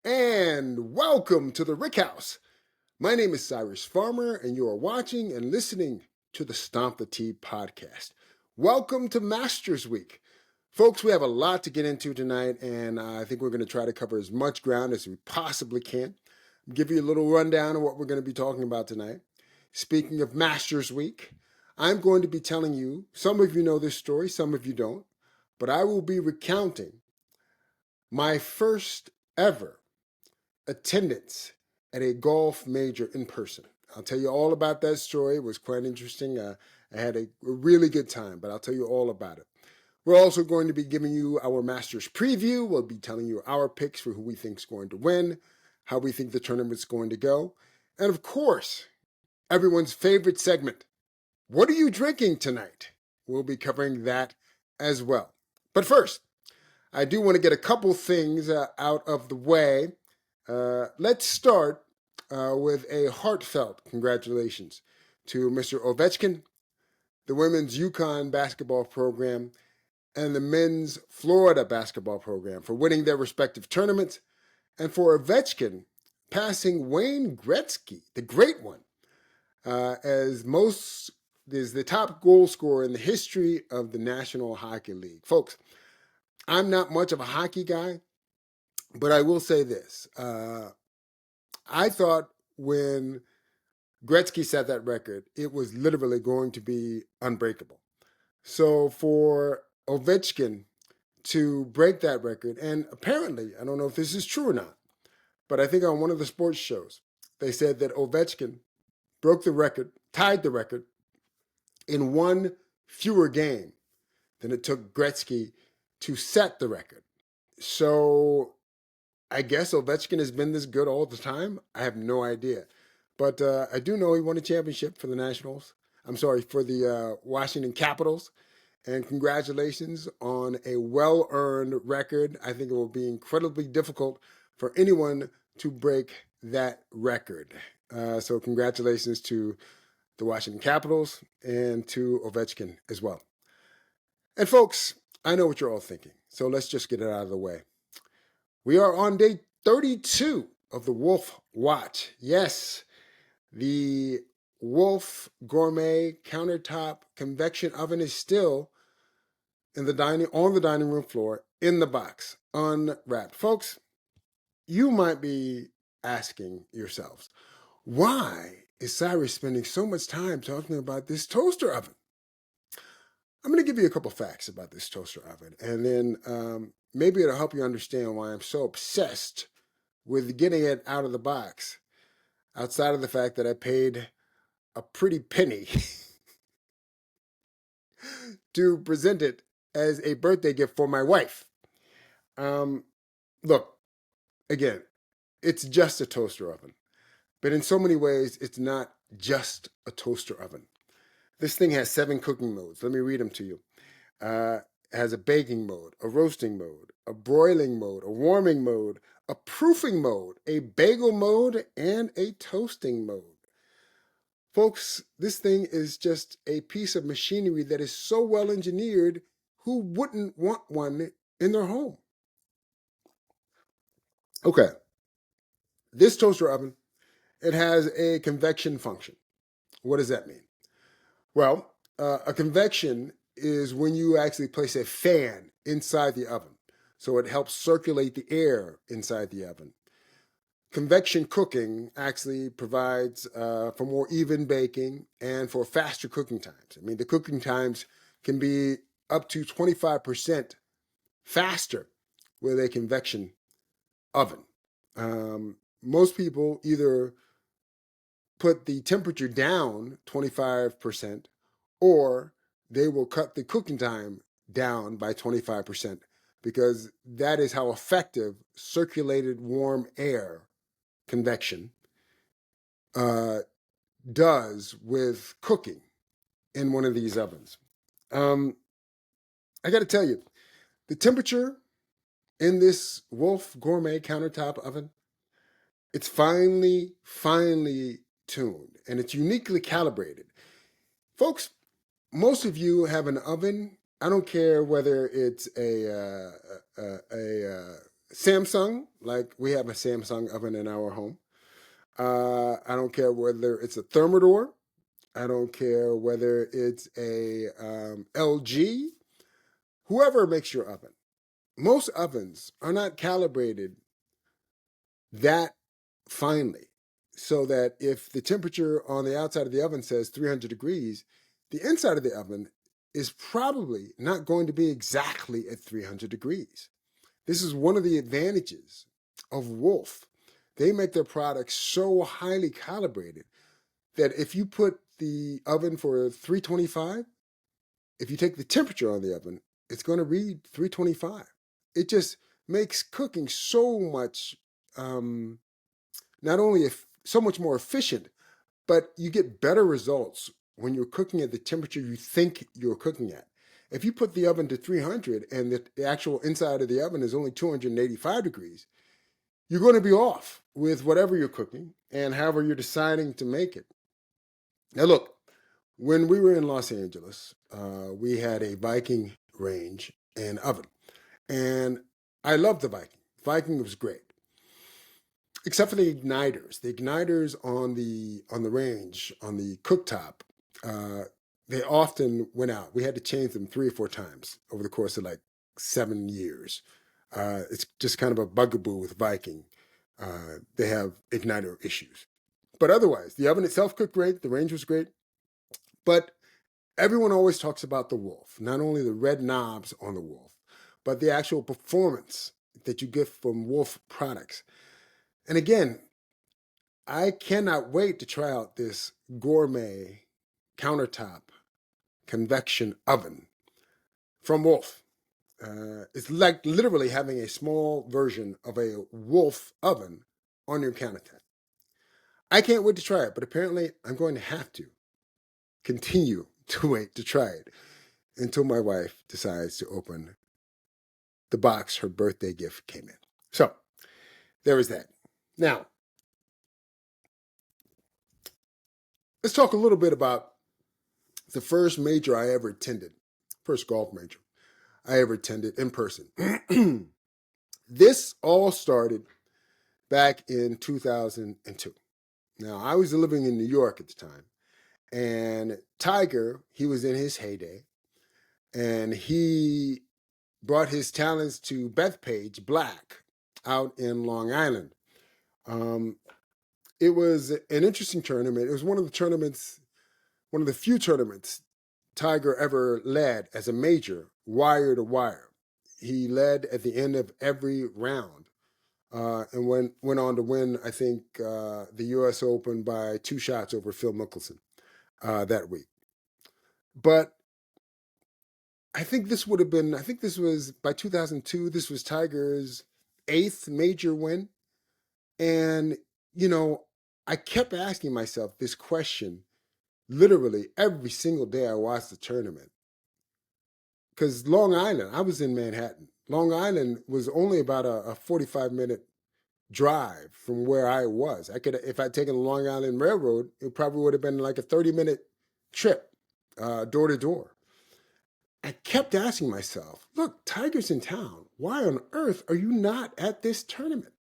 And welcome to the Rick House. My name is Cyrus Farmer, and you are watching and listening to the Stomp the Tee podcast. Welcome to Masters Week. Folks, we have a lot to get into tonight, and I think we're going to try to cover as much ground as we possibly can. I'll give you a little rundown of what we're going to be talking about tonight. Speaking of Masters Week, I'm going to be telling you, some of you know this story, some of you don't, but I will be recounting my first ever attendance at a golf major in person. I'll tell you all about that story. It was quite interesting. I had a really good time, but I'll tell you all about it. We're also going to be giving you our Masters preview. We'll be telling you our picks for who we think is going to win, how we think the tournament's going to go, and of course, everyone's favorite segment, what are you drinking tonight? We'll be covering that as well. But first, I do want to get a couple things out of the way. Let's start with a heartfelt congratulations to Mr. Ovechkin, the women's UConn basketball program, and the men's Florida basketball program for winning their respective tournaments, and for Ovechkin passing Wayne Gretzky, the great one, as the top goal scorer in the history of the National Hockey League. Folks, I'm not much of a hockey guy, but I will say this. I thought when Gretzky set that record, it was literally going to be unbreakable. So for Ovechkin to break that record, and apparently, I don't know if this is true or not, but I think on one of the sports shows, they said that Ovechkin broke the record, tied the record, in one fewer game than it took Gretzky to set the record. So I guess Ovechkin has been this good all the time. I have no idea. But I do know he won a championship for the Nationals. I'm sorry, for the Washington Capitals. And congratulations on a well-earned record. I think it will be incredibly difficult for anyone to break that record. So congratulations to the Washington Capitals and to Ovechkin as well. And folks, I know what you're all thinking. So let's just get it out of the way. We are on day 32 of the Wolf Watch. Yes, the Wolf Gourmet countertop convection oven is still on the dining room floor in the box, unwrapped. Folks, you might be asking yourselves, why is Cyrus spending so much time talking about this toaster oven? I'm going to give you a couple facts about this toaster oven, and then maybe it'll help you understand why I'm so obsessed with getting it out of the box, outside of the fact that I paid a pretty penny to present it as a birthday gift for my wife. Look, again, it's just a toaster oven, but in so many ways, it's not just a toaster oven. This thing has 7 cooking modes. Let me read them to you. It has a baking mode, a roasting mode, a broiling mode, a warming mode, a proofing mode, a bagel mode, and a toasting mode. Folks, this thing is just a piece of machinery that is so well engineered, who wouldn't want one in their home? Okay, this toaster oven, it has a convection function. What does that mean? Well, a convection is when you actually place a fan inside the oven. So it helps circulate the air inside the oven. Convection cooking actually provides for more even baking and for faster cooking times. I mean, the cooking times can be up to 25% faster with a convection oven. Most people either put the temperature down 25%, or they will cut the cooking time down by 25%, because that is how effective circulated warm air convection does with cooking in one of these ovens. I got to tell you, the temperature in this Wolf Gourmet countertop oven, it's finely tuned, and it's uniquely calibrated. Folks, most of you have an oven. I don't care whether it's a Samsung, like we have a Samsung oven in our home. I don't care whether it's a Thermador. I don't care whether it's a LG. Whoever makes your oven. Most ovens are not calibrated that finely so that if the temperature on the outside of the oven says 300 degrees, the inside of the oven is probably not going to be exactly at 300 degrees. This is one of the advantages of Wolf. They make their products so highly calibrated that if you put the oven for 325, if you take the temperature on the oven, it's going to read 325. It just makes cooking so much, not only so much more efficient, but you get better results when you're cooking at the temperature you think you're cooking at. If you put the oven to 300 and the actual inside of the oven is only 285 degrees, you're going to be off with whatever you're cooking and however you're deciding to make it. Now, look, when we were in Los Angeles, we had a Viking range and oven, and I loved the Viking. Viking was great, except for the igniters. The igniters on the range on the cooktop, uh, they often went out. We had to change them 3 or 4 times over the course of like 7 years. It's just kind of a bugaboo with Viking. They have igniter issues, but otherwise, the oven itself cooked great. The range was great, but everyone always talks about the Wolf, not only the red knobs on the Wolf, but the actual performance that you get from Wolf products. And again, I cannot wait to try out this gourmet countertop convection oven from Wolf. It's like literally having a small version of a Wolf oven on your countertop. I can't wait to try it, but apparently I'm going to have to continue to wait to try it until my wife decides to open the box her birthday gift came in. So there is that. Now, let's talk a little bit about the first major I ever attended, first golf major I ever attended in person. This all started back in 2002. Now, I was living in New York at the time, and Tiger, he was in his heyday, and he brought his talents to Bethpage Black out in Long Island. Um, it was an interesting tournament. It was one of the few tournaments Tiger ever led as a major, wire to wire. He led at the end of every round, and went on to win, I think, the U.S. Open by 2 shots over Phil Mickelson that week. But I think this was by 2002, this was Tiger's 8th major win. And, you know, I kept asking myself this question literally every single day I watched the tournament. Because Long Island, I was in Manhattan. Long Island was only about a 45-minute drive from where I was. If I'd taken the Long Island Railroad, it probably would have been like a 30-minute trip, door to door. I kept asking myself, look, Tiger's in town. Why on earth are you not at this tournament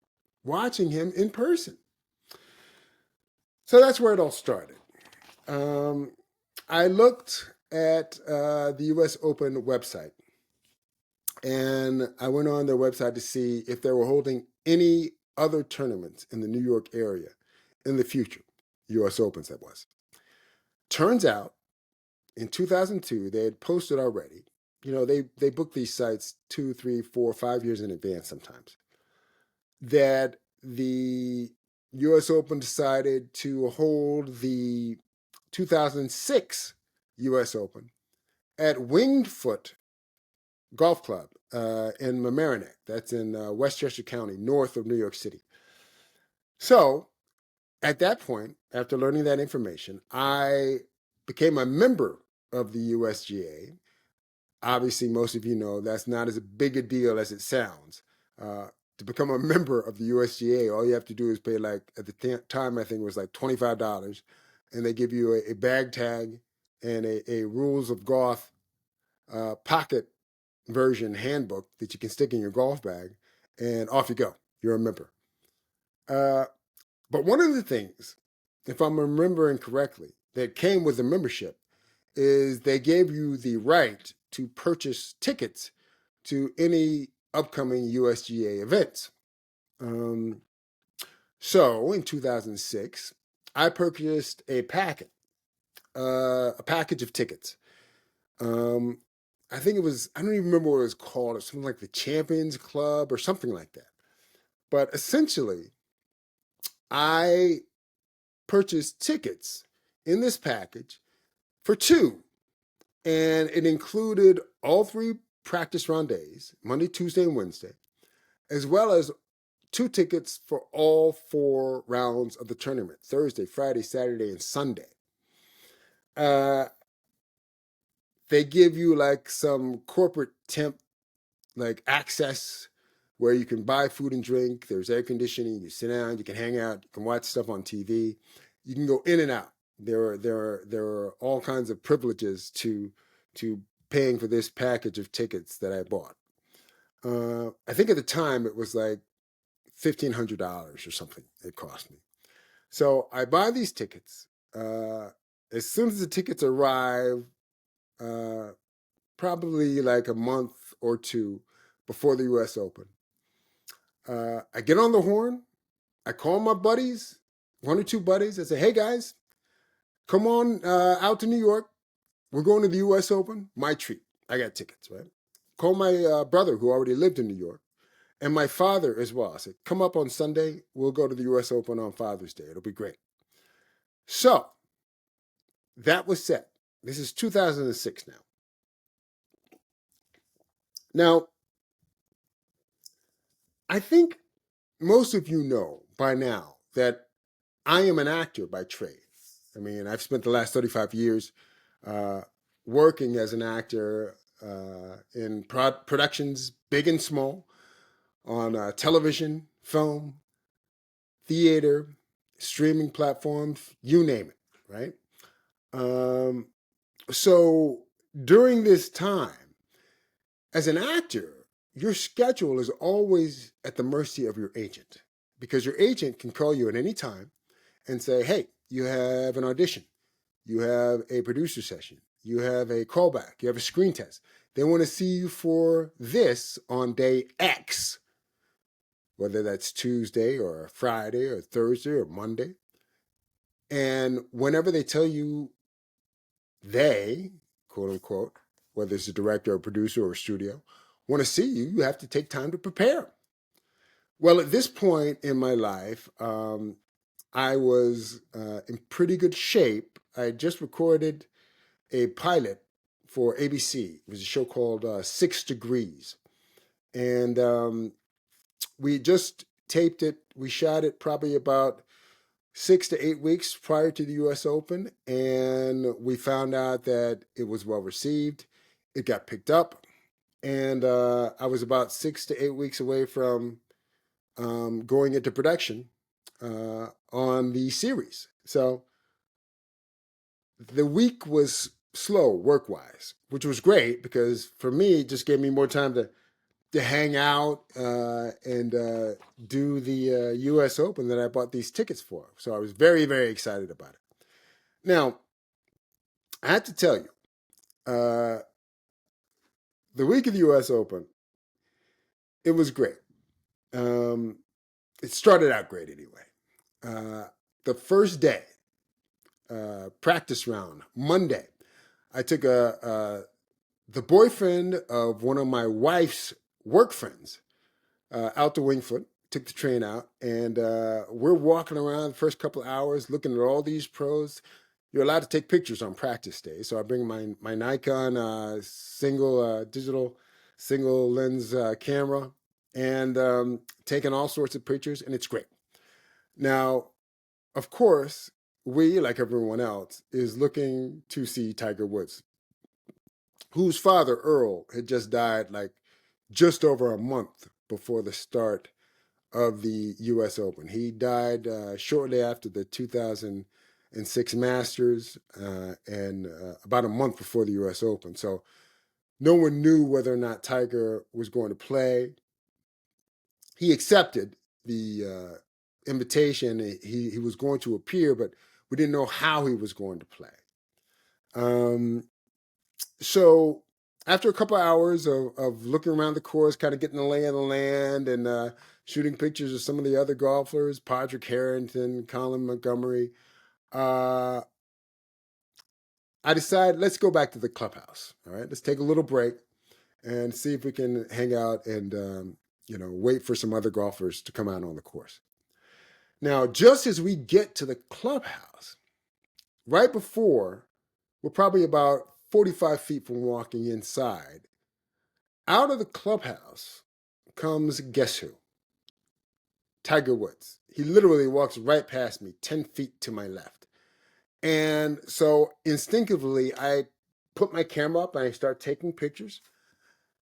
watching him in person? So that's where it all started. I looked at the U.S. Open website, and I went on their website to see if they were holding any other tournaments in the New York area in the future, U.S. Opens that was. Turns out, in 2002, they had posted already. You know, they book these sites 2, 3, 4, 5 years in advance sometimes. That the U.S. Open decided to hold the 2006 U.S. Open at Winged Foot Golf Club in Mamaroneck. That's in Westchester County, north of New York City. So at that point, after learning that information, I became a member of the USGA. Obviously, most of you know that's not as big a deal as it sounds. To become a member of the USGA, all you have to do is pay, like, at the time, I think it was like $25, and they give you a bag tag and a Rules of Golf pocket version handbook that you can stick in your golf bag. and off you go. You're a member. But one of the things, if I'm remembering correctly, that came with the membership is they gave you the right to purchase tickets to any upcoming USGA events. So in 2006, I purchased a package of tickets. Um, I think it was, I don't even remember what it was called. It's something like the Champions Club or something like that. But essentially, I purchased tickets in this package for two, and it included all three practice round days, Monday, Tuesday, and Wednesday, as well as two tickets for all four rounds of the tournament, Thursday, Friday, Saturday, and Sunday. They give you like some corporate temp like access where you can buy food and drink. There's air conditioning. You sit down. You can hang out. You can watch stuff on TV. You can go in and out. There are all kinds of privileges to paying for this package of tickets that I bought. I think at the time it was like $1,500 or something. It cost me. So I buy these tickets. As soon as the tickets arrive, probably like a month or two before the U.S. Open, I get on the horn. I call my buddies, one or two buddies. I say, "Hey guys, come on out to New York. We're going to the U.S. Open. My treat. I got tickets, right?" Call my brother who already lived in New York, and my father as well. I said, "Come up on Sunday. We'll go to the U.S. Open on Father's Day. It'll be great." So that was set. This is 2006 now. Now, I think most of you know by now that I am an actor by trade. I mean, I've spent the last 35 years working as an actor in productions big and small, on television, film, theater, streaming platforms, you name it, right? So during this time, as an actor, your schedule is always at the mercy of your agent, because your agent can call you at any time and say, "Hey, you have an audition, you have a producer session, you have a callback, you have a screen test. They want to see you for this on day X," whether that's Tuesday or Friday or Thursday or Monday. And whenever they tell you they, quote unquote, whether it's a director or producer or a studio, want to see you, you have to take time to prepare. Well, at this point in my life, I was in pretty good shape. I had just recorded a pilot for ABC. It was a show called 6 Degrees. And we just taped it. We shot it probably about 6 to 8 weeks prior to the U.S. Open. And we found out that it was well received. It got picked up. And I was about 6 to 8 weeks away from going into production on the series. So the week was slow work-wise, which was great because for me, it just gave me more time to hang out and do the U.S. Open that I bought these tickets for. So I was very, very excited about it. Now, I have to tell you, the week of the U.S. Open, it was great. It started out great anyway. The first day, practice round, Monday, I took the boyfriend of one of my wife's work friends out to Wingfoot, took the train out, and we're walking around the first couple of hours looking at all these pros. You're allowed to take pictures on practice day. So I bring my Nikon digital single lens camera and taking all sorts of pictures, and it's great. Now, of course, we, like everyone else, is looking to see Tiger Woods, whose father, Earl, had just died like just over a month before the start of the U.S. Open. He died shortly after the 2006 Masters and about a month before the U.S. Open. So no one knew whether or not Tiger was going to play. he accepted the invitation. He was going to appear, but we didn't know how he was going to play. So after a couple of hours of looking around the course, kind of getting the lay of the land and shooting pictures of some of the other golfers, Padraig Harrington, Colin Montgomery, I decided, let's go back to the clubhouse. All right, let's take a little break and see if we can hang out and wait for some other golfers to come out on the course. Now, just as we get to the clubhouse, right before, we're probably about 45 feet from walking inside, out of the clubhouse comes, guess who? Tiger Woods. He literally walks right past me, 10 feet to my left. And so instinctively, I put my camera up and I start taking pictures.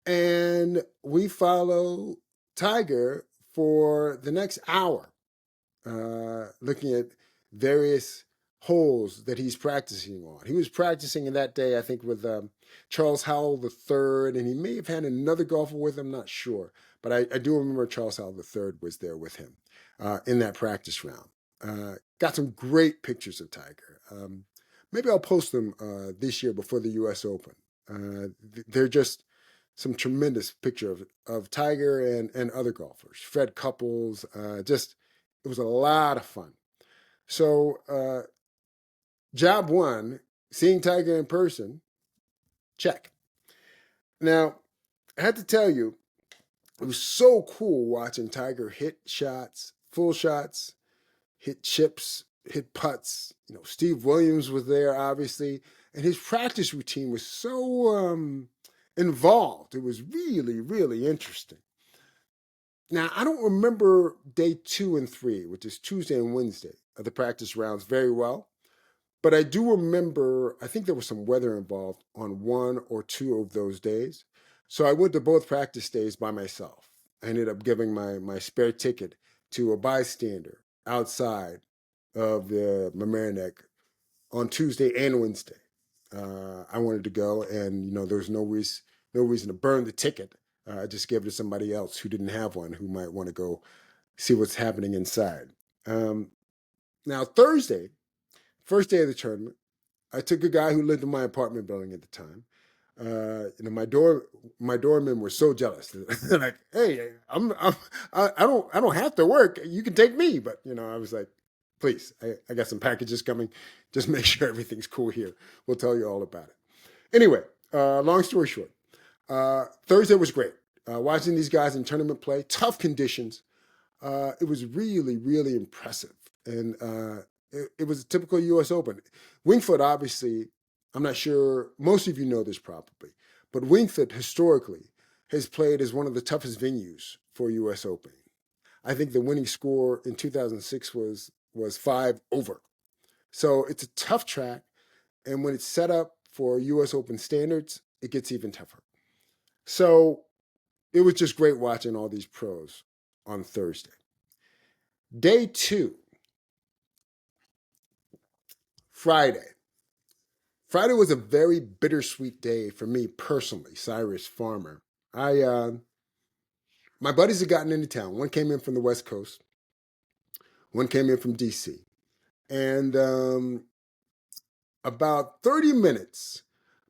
And we follow Tiger for the next hour, looking at various holes that he's practicing on. He was practicing in that day, I think, with Charles Howell III, and he may have had another golfer with him, not sure. But I do remember Charles Howell III was there with him in that practice round. Got some great pictures of Tiger. Maybe I'll post them this year before the U.S. Open. They're just some tremendous picture of Tiger and other golfers. Fred Couples, it was a lot of fun. So job one, seeing Tiger in person, check. Now, I had to tell you, it was so cool watching Tiger hit shots, full shots, hit chips, hit putts. Steve Williams was there, obviously, and his practice routine was so involved. It was really, really interesting. Now, I don't remember day 2 and 3, which is Tuesday and Wednesday, of the practice rounds very well. But I do remember, I think there was some weather involved on 1 or 2 of those days. So I went to both practice days by myself. I ended up giving my spare ticket to a bystander outside of the Mamaroneck on Tuesday and Wednesday. I wanted to go, and there was no reason to burn the ticket. I just gave it to somebody else who didn't have one, who might want to go see what's happening inside. Now, Thursday, first day of the tournament, I took a guy who lived in my apartment building at the time. My doormen were so jealous. They're like, "Hey, I don't have to work. You can take me." But I was like, "Please, I got some packages coming. Just make sure everything's cool here. We'll tell you all about it." Anyway, long story short, Thursday was great. Watching these guys in tournament play, tough conditions. It was really, really impressive. And it was a typical U.S. Open. Winged Foot, obviously, I'm not sure, most of you know this probably, but Winged Foot historically has played as one of the toughest venues for U.S. Open. I think the winning score in 2006 was 5 over. So it's a tough track. And when it's set up for U.S. Open standards, it gets even tougher. So it was just great watching all these pros on Thursday. Day 2, Friday. Friday was a very bittersweet day for me personally, Cyrus Farmer. My buddies had gotten into town. One came in from the West Coast. One came in from D.C. And about 30 minutes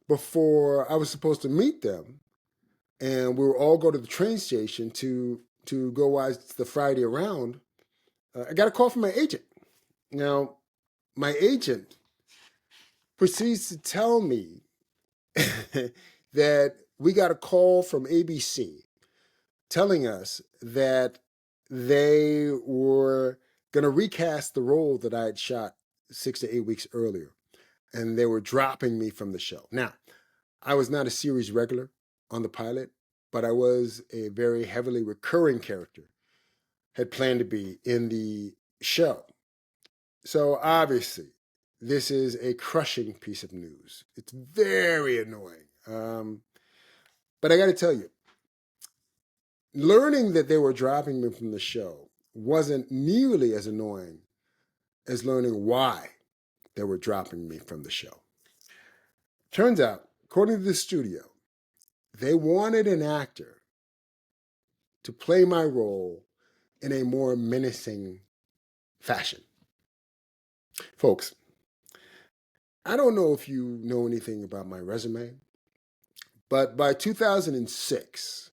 before I was supposed to meet them, and we were all go to the train station to go watch the Friday around, I got a call from my agent. Now, my agent proceeds to tell me that we got a call from ABC telling us that they were going to recast the role that I had shot 6 to 8 weeks earlier, and they were dropping me from the show. Now, I was not a series regular on the pilot, but I was a very heavily recurring character, had planned to be in the show. So obviously, this is a crushing piece of news. It's very annoying. But I got to tell you, learning that they were dropping me from the show wasn't nearly as annoying as learning why they were dropping me from the show. Turns out, according to the studio, they wanted an actor to play my role in a more menacing fashion. Folks, I don't know if you know anything about my resume, but by 2006,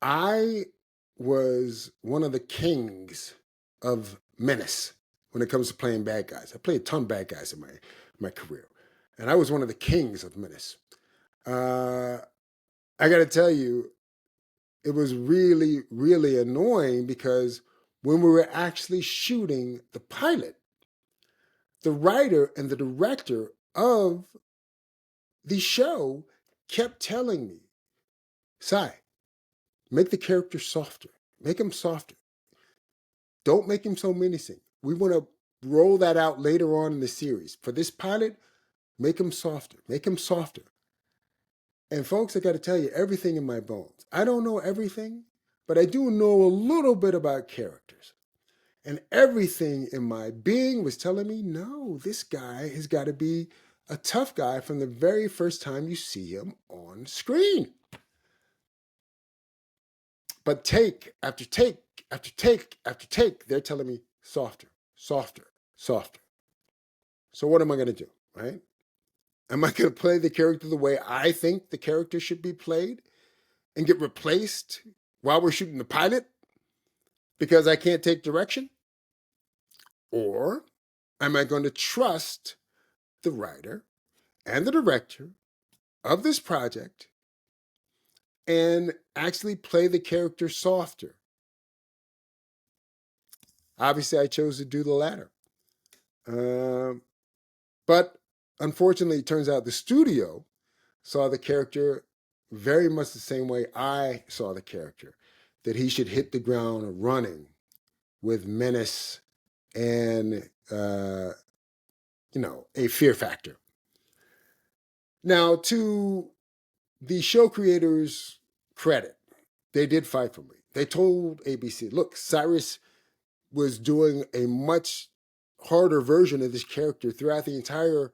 I was one of the kings of menace when it comes to playing bad guys. I played a ton of bad guys in my career, and I was one of the kings of menace. I got to tell you, it was really, really annoying because when we were actually shooting the pilot, the writer and the director of the show kept telling me, Cy, make the character softer. Make him softer. Don't make him so menacing. We want to roll that out later on in the series. For this pilot, make him softer. Make him softer. And folks, I got to tell you, everything in my bones. I don't know everything, but I do know a little bit about characters. And everything in my being was telling me, no, this guy has got to be a tough guy from the very first time you see him on screen. But take after take after take after take, they're telling me softer, softer, softer. So what am I going to do, right? Am I going to play the character the way I think the character should be played and get replaced while we're shooting the pilot because I can't take direction? Or am I going to trust the writer and the director of this project and actually play the character softer? Obviously, I chose to do the latter. But unfortunately, it turns out the studio saw the character very much the same way I saw the character, that he should hit the ground running with menace and, a fear factor. Now, to the show creators' credit, they did fight for me. They told ABC, look, Cyrus was doing a much harder version of this character throughout the entire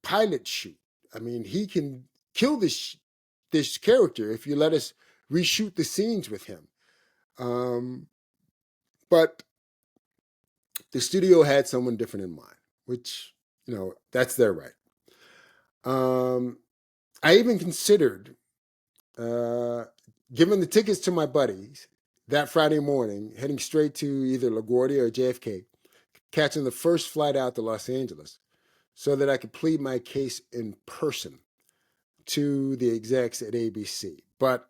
pilot shoot. I mean, he can kill this character if you let us reshoot the scenes with him. But the studio had someone different in mind, which, that's their right. I even considered giving the tickets to my buddies that Friday morning, heading straight to either LaGuardia or JFK, catching the first flight out to Los Angeles so that I could plead my case in person to the execs at ABC. But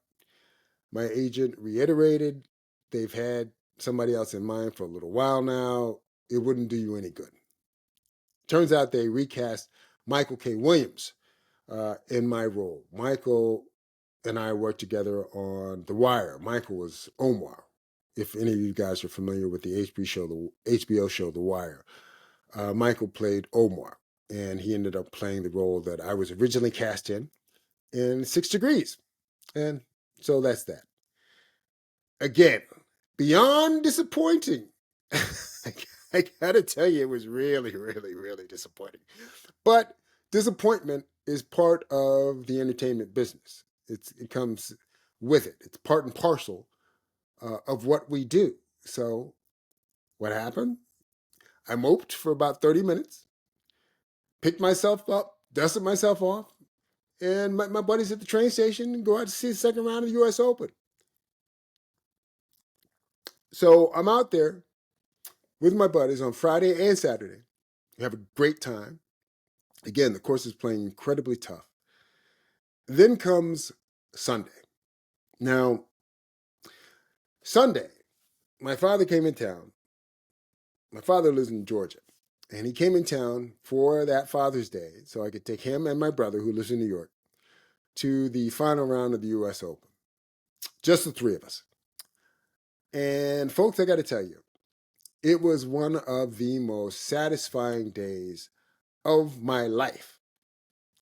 my agent reiterated they've had somebody else in mind for a little while now. It wouldn't do you any good. Turns out they recast Michael K. Williams in my role. Michael and I worked together on The Wire. Michael was Omar. If any of you guys are familiar with the HBO show The Wire, Michael played Omar, and he ended up playing the role that I was originally cast in 6 Degrees. And so that's that. Again, beyond disappointing. I gotta tell you, it was really, really, really disappointing. But disappointment is part of the entertainment business. It comes with it. It's part and parcel of what we do. So what happened? I moped for about 30 minutes, picked myself up, dusted myself off, and met my buddies at the train station and go out to see the second round of the U.S. Open. So I'm out there with my buddies on Friday and Saturday. We have a great time. Again, the course is playing incredibly tough. Then comes Sunday. Now, Sunday, my father came in town. My father lives in Georgia, and he came in town for that Father's Day so I could take him and my brother, who lives in New York, to the final round of the U.S. Open. Just the three of us. And folks, I got to tell you, it was one of the most satisfying days of my life.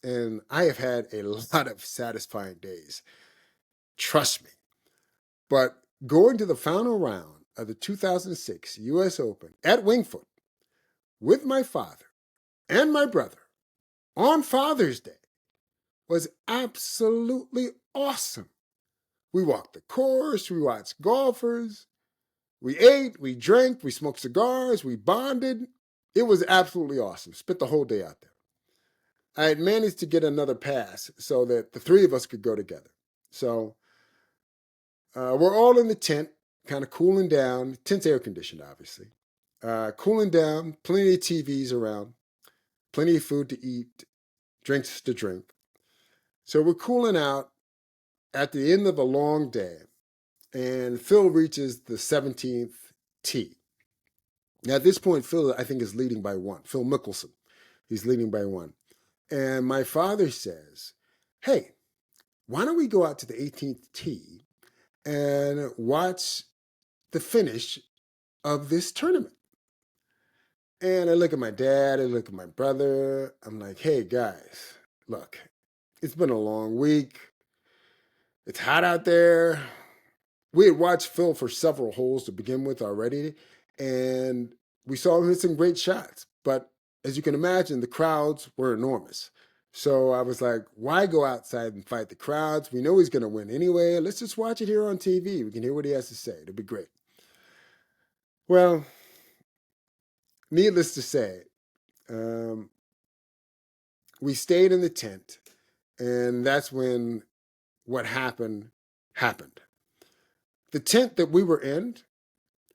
And I have had a lot of satisfying days. Trust me. But going to the final round of the 2006 U.S. Open at Winged Foot with my father and my brother on Father's Day was absolutely awesome. We walked the course, we watched golfers, We ate, we drank, we smoked cigars, we bonded. It was absolutely awesome. Spent the whole day out there. I had managed to get another pass so that the three of us could go together. So we're all in the tent, kind of cooling down. Tent's air conditioned, obviously. Cooling down, plenty of TVs around, plenty of food to eat, drinks to drink. So we're cooling out at the end of a long day, and Phil reaches the 17th tee. Now, at this point, Phil, I think, is leading by one. Phil Mickelson. He's leading by one. And my father says, hey, why don't we go out to the 18th tee and watch the finish of this tournament? And I look at my dad, I look at my brother. I'm like, hey, guys, look, it's been a long week. It's hot out there. We had watched Phil for several holes to begin with already, and we saw him hit some great shots. But as you can imagine, the crowds were enormous. So I was like, why go outside and fight the crowds? We know he's going to win anyway. Let's just watch it here on TV. We can hear what he has to say. It'll be great. Well, needless to say, we stayed in the tent, and that's when what happened. The tent that we were in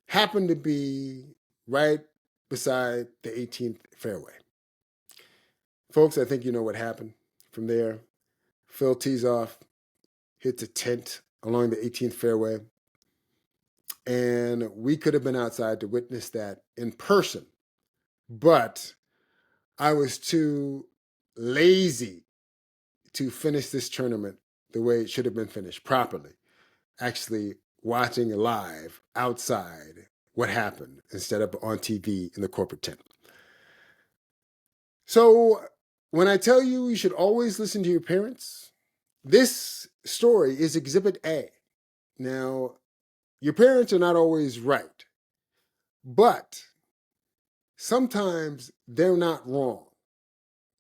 happened to be right beside the 18th fairway. Folks, I think you know what happened from there. Phil tees off, hits a tent along the 18th fairway, and we could have been outside to witness that in person, but I was too lazy to finish this tournament the way it should have been finished properly. Actually watching live outside what happened instead of on TV in the corporate tent. So when I tell you you should always listen to your parents, this story is Exhibit A. Now, your parents are not always right, but sometimes they're not wrong.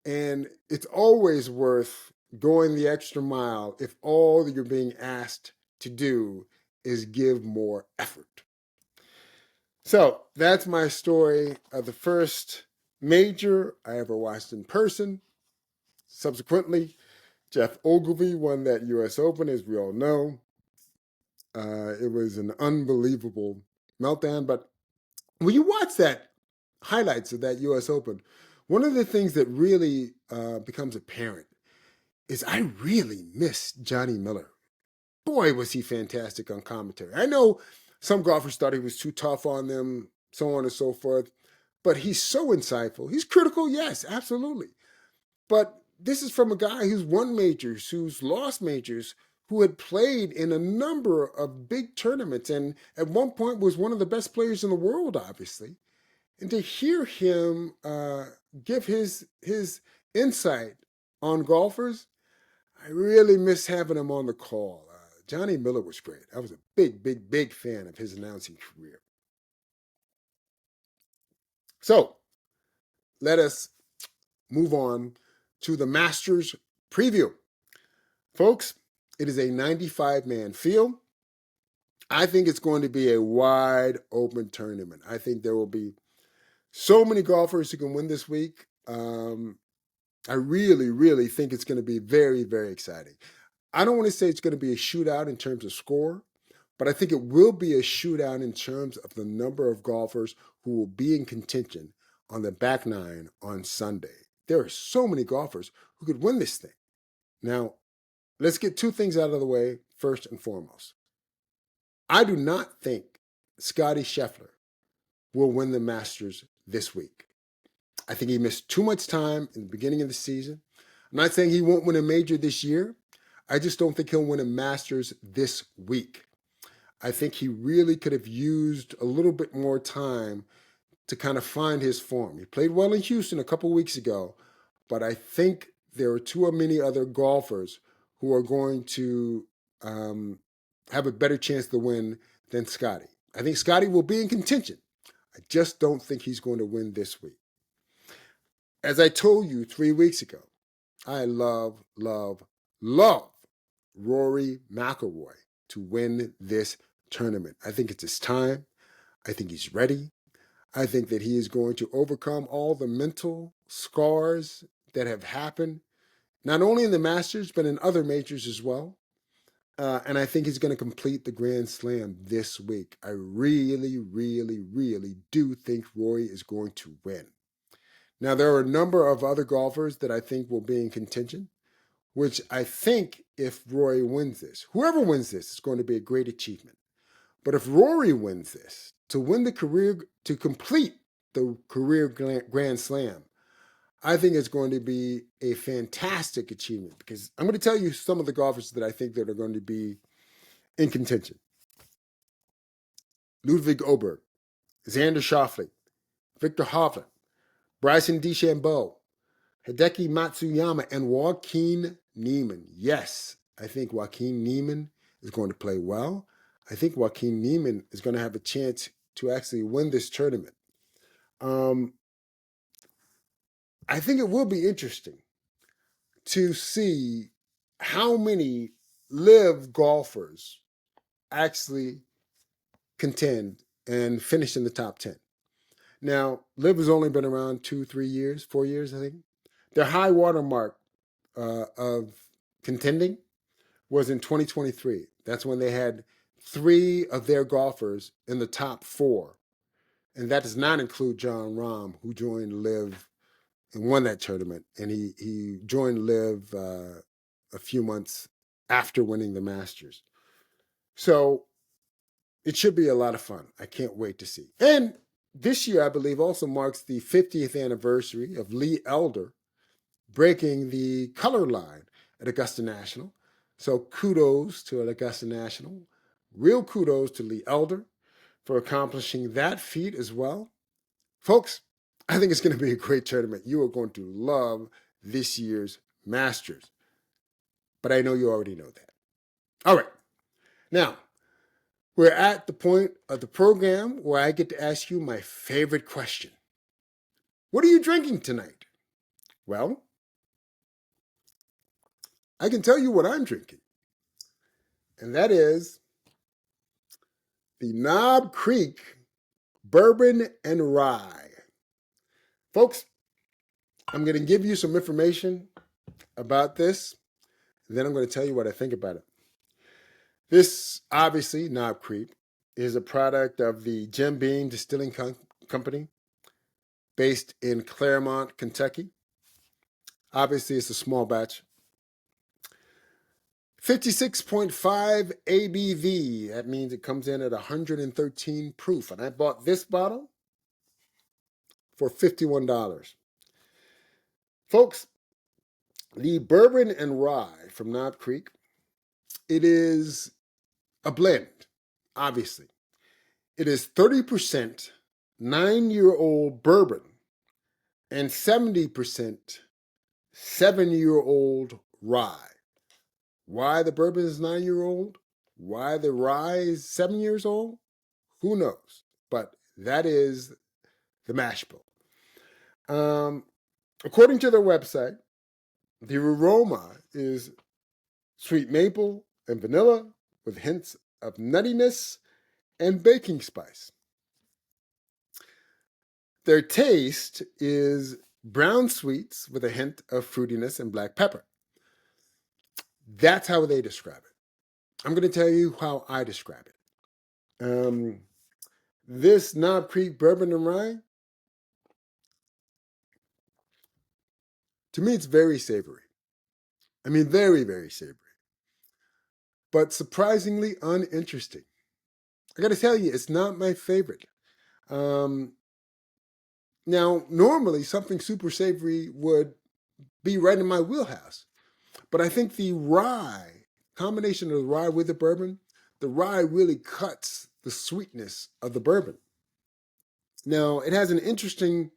And it's always worth going the extra mile if all that you're being asked to do is give more effort. So that's my story of the first major I ever watched in person. Subsequently, Jeff Ogilvy won that U.S. Open, as we all know. It was an unbelievable meltdown. But when you watch that highlights of that U.S. Open, one of the things that really becomes apparent is I really miss Johnny Miller. Boy, was he fantastic on commentary. I know some golfers thought he was too tough on them, so on and so forth, but he's so insightful. He's critical, yes, absolutely. But this is from a guy who's won majors, who's lost majors, who had played in a number of big tournaments and at one point was one of the best players in the world, obviously. And to hear him give his insight on golfers, I really miss having him on the call. Johnny Miller was great. I was a big fan of his announcing career. So let us move on to the Masters preview. Folks, it is a 95-man field. I think it's going to be a wide open tournament. I think there will be so many golfers who can win this week. I really think it's going to be very exciting. I don't want to say it's going to be a shootout in terms of score, but I think it will be a shootout in terms of the number of golfers who will be in contention on the back nine on Sunday. There are so many golfers who could win this thing. Now, let's get two things out of the way first and foremost. I do not think Scottie Scheffler will win the Masters this week. I think he missed too much time in the beginning of the season. I'm not saying he won't win a major this year. I just don't think he'll win a Masters this week. I think he really could have used a little bit more time to kind of find his form. He played well in Houston a couple weeks ago, but I think there are too many other golfers who are going to have a better chance to win than Scottie. I think Scottie will be in contention. I just don't think he's going to win this week. As I told you 3 weeks ago, I love Rory McIlroy to win this tournament. I think it's his time. I think he's ready. I think that he is going to overcome all the mental scars that have happened, not only in the Masters, but in other majors as well. And I think he's going to complete the Grand Slam this week. I really, really, really do think Rory is going to win. Now, there are a number of other golfers that I think will be in contention, which I think if Rory wins this, whoever wins this is going to be a great achievement. But if Rory wins this, to win the career, to complete the career Grand Slam, I think it's going to be a fantastic achievement because I'm going to tell you some of the golfers that I think that are going to be in contention. Ludwig Oberg, Xander Schauffele, Victor Hovland, Bryson DeChambeau, Hideki Matsuyama, and Joaquin Niemann. Yes, I think Joaquin Niemann is going to play well. I think Joaquin Niemann is going to have a chance to actually win this tournament. I think it will be interesting to see how many live golfers actually contend and finish in the top 10. Now, live has only been around 2-3 years, 4 years, I think. Their high water mark of contending was in 2023. That's when they had 3 of their golfers in the top 4. And that does not include Jon Rahm, who joined Live and won that tournament. And he joined Live a few months after winning the Masters. So it should be a lot of fun. I can't wait to see. And this year, I believe, also marks the 50th anniversary of Lee Elder breaking the color line at Augusta National. So kudos to Augusta National. Real kudos to Lee Elder for accomplishing that feat as well. Folks, I think it's going to be a great tournament. You are going to love this year's Masters. But I know you already know that. All right. Now, we're at the point of the program where I get to ask you my favorite question. What are you drinking tonight? Well, I can tell you what I'm drinking. And that is the Knob Creek Bourbon and Rye. Folks, I'm going to give you some information about this, and then I'm going to tell you what I think about it. This, obviously, Knob Creek, is a product of the Jim Beam Distilling Company, based in Claremont, Kentucky. Obviously, it's a small batch. 56.5 ABV. That means it comes in at 113 proof. And I bought this bottle for $51. Folks, the Bourbon and Rye from Knob Creek, it is a blend, obviously. It is 30% 9-year-old bourbon and 70% 7-year-old rye. Why the bourbon is 9-year-old? Why the rye is 7 years old? Who knows? But that is the mash bill. According to their website, the aroma is sweet maple and vanilla with hints of nuttiness and baking spice. Their taste is brown sweets with a hint of fruitiness and black pepper. That's how they describe it. I'm going to tell you how I describe it. This Knob Creek Bourbon and Rye, to me, it's very savory. I mean, very, very savory. But surprisingly uninteresting. I got to tell you, it's not my favorite. Now, normally, something super savory would be right in my wheelhouse. But I think the rye, combination of the rye with the bourbon, the rye really cuts the sweetness of the bourbon. Now, it has an interesting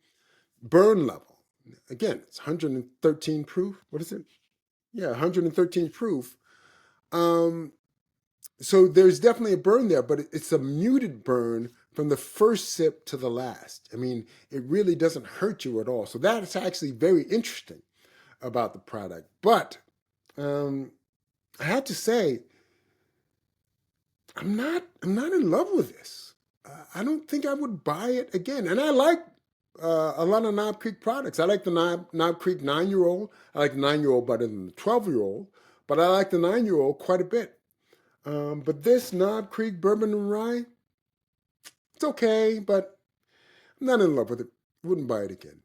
burn level. Again, it's 113 proof. What is it? Yeah, 113 proof. So there's definitely a burn there, but it's a muted burn from the first sip to the last. I mean, it really doesn't hurt you at all. So that's actually very interesting about the product. But I have to say, I'm not in love with this. I don't think I would buy it again. And I like a lot of Knob Creek products. I like the Knob Creek 9-year-old. I like the 9-year-old better than the 12-year-old, but I like the 9-year-old quite a bit. But this Knob Creek Bourbon and Rye, it's okay, but I'm not in love with it. Wouldn't buy it again.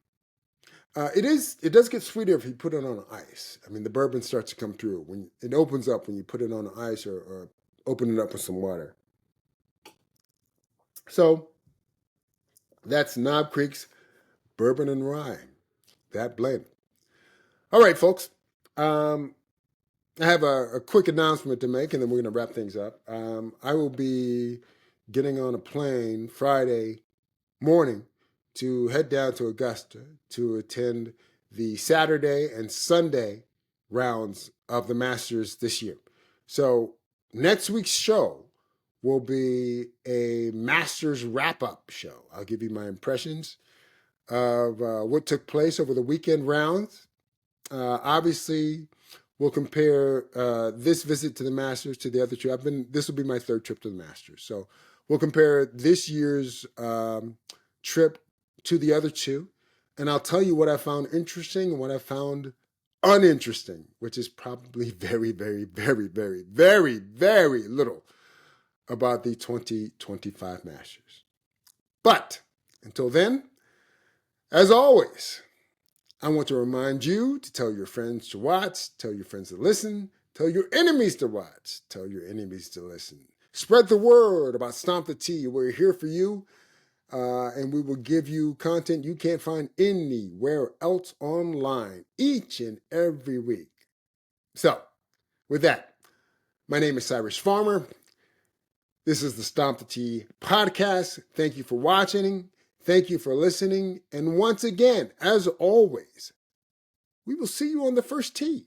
It does get sweeter if you put it on ice. I mean, the bourbon starts to come through. When it opens up when you put it on ice or open it up with some water. So that's Knob Creek's Bourbon and Rye, that blend. All right, folks. I have a quick announcement to make, and then we're going to wrap things up. I will be getting on a plane Friday morning to head down to Augusta to attend the Saturday and Sunday rounds of the Masters this year. So next week's show will be a Masters wrap-up show. I'll give you my impressions of what took place over the weekend rounds. Obviously, we'll compare this visit to the Masters to the other two. This will be my third trip to the Masters. So we'll compare this year's trip to the other two, and I'll tell you what I found interesting and what I found uninteresting, which is probably very, very, very, very, very, very little about the 2025 Masters. But until then, as always, I want to remind you to tell your friends to watch, tell your friends to listen, tell your enemies to watch, tell your enemies to listen. Spread the word about Stomp the Tee. We're here for you. And we will give you content you can't find anywhere else online each and every week. So, with that, my name is Cyrus Farmer. This is the Stomp the Tee podcast. Thank you for watching. Thank you for listening. And once again, as always, we will see you on the first tee.